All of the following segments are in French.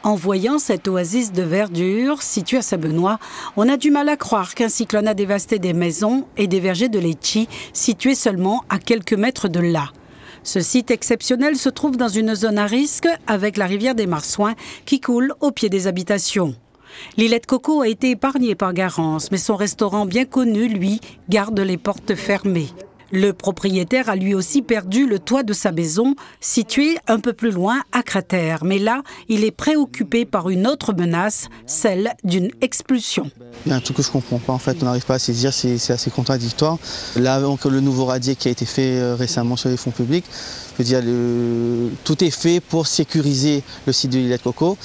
En voyant cette oasis de verdure située à Saint-Benoît, on a du mal à croire qu'un cyclone a dévasté des maisons et des vergers de litchis situés seulement à quelques mètres de là. Ce site exceptionnel se trouve dans une zone à risque avec la rivière des Marsouins qui coule au pied des habitations. L'îlet Coco a été épargné par Garance, mais son restaurant bien connu, lui, garde les portes fermées. Le propriétaire a lui aussi perdu le toit de sa maison, située un peu plus loin à Cratère. Mais là, il est préoccupé par une autre menace, celle d'une expulsion. Il y a un truc que je ne comprends pas, en fait, on n'arrive pas à saisir, c'est assez contradictoire. Là, donc, le nouveau radier qui a été fait récemment sur les fonds publics, je veux dire, tout est fait pour sécuriser le site de l'îlet Coco.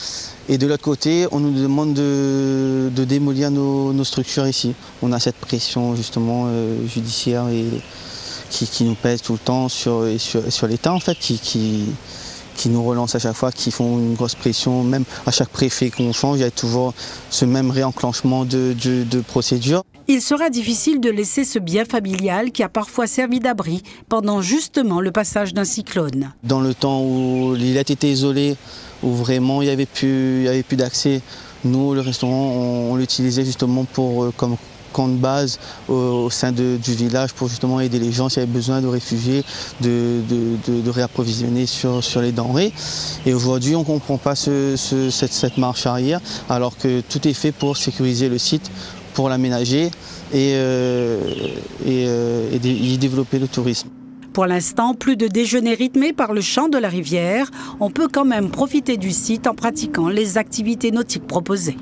Et de l'autre côté, on nous demande de démolir nos structures ici. On a cette pression justement judiciaire et qui nous pèse tout le temps sur l'État en fait, qui nous relance à chaque fois, qui font une grosse pression. Même à chaque préfet qu'on change, il y a toujours ce même réenclenchement de procédure. Il sera difficile de laisser ce bien familial qui a parfois servi d'abri pendant justement le passage d'un cyclone. Dans le temps où l'îlet était isolé, où vraiment il n'y avait plus d'accès, nous, le restaurant, on l'utilisait justement comme camp de base au sein du village pour justement aider les gens s'il y avait besoin de réfugiés, de réapprovisionner sur les denrées. Et aujourd'hui, on ne comprend pas cette marche arrière, alors que tout est fait pour sécuriser le site, pour l'aménager et y développer le tourisme. Pour l'instant, plus de déjeuner rythmé par le chant de la rivière. On peut quand même profiter du site en pratiquant les activités nautiques proposées.